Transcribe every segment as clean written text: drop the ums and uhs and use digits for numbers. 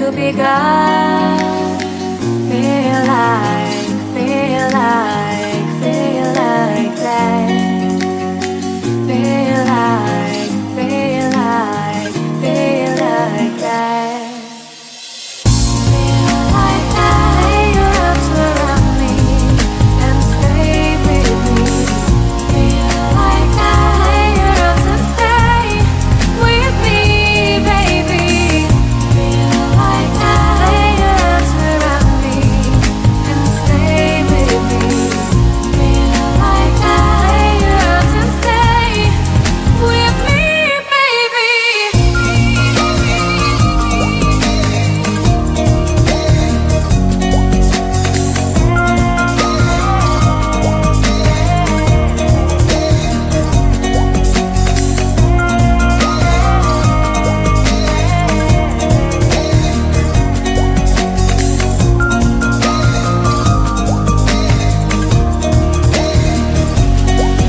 to be gone. Feel like, feel like, feel like that. Feel like, feel like, feel like that. Feel like that. Your arms around me and stay with me. Feel like that. Your arms and stay with me, baby. Feel like that. Your arms around me and stay with me. Feel like that. Your arms and stay with me, baby.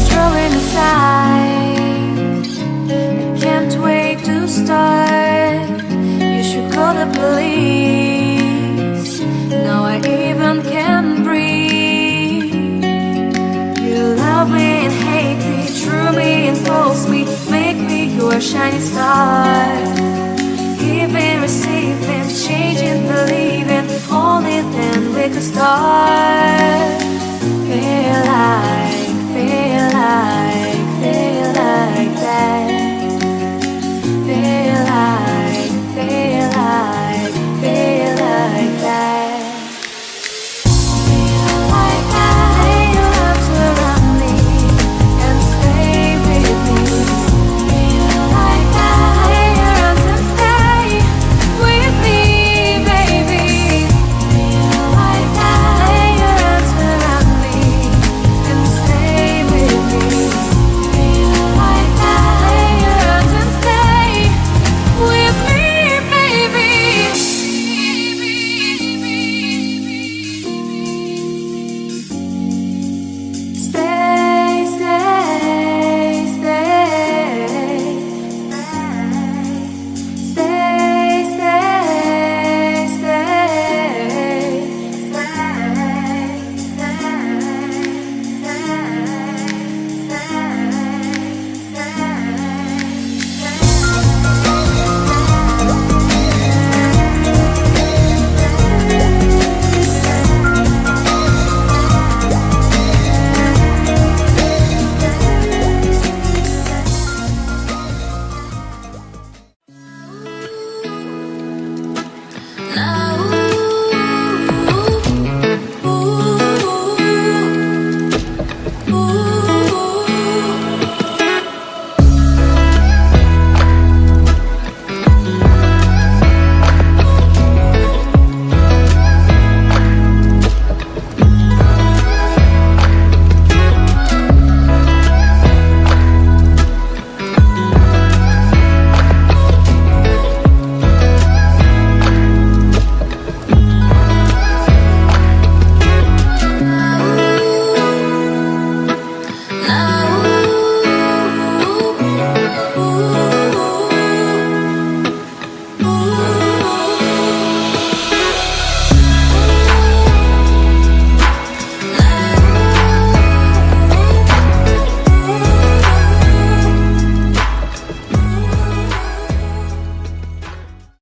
Throwing aside, I can't wait to start. You should call the police. Now I even can breathe. You love me and hate me, true me and false me, make me your shining star. Giving, receiving, changing, believing, only then we could start. Feel like, feel like.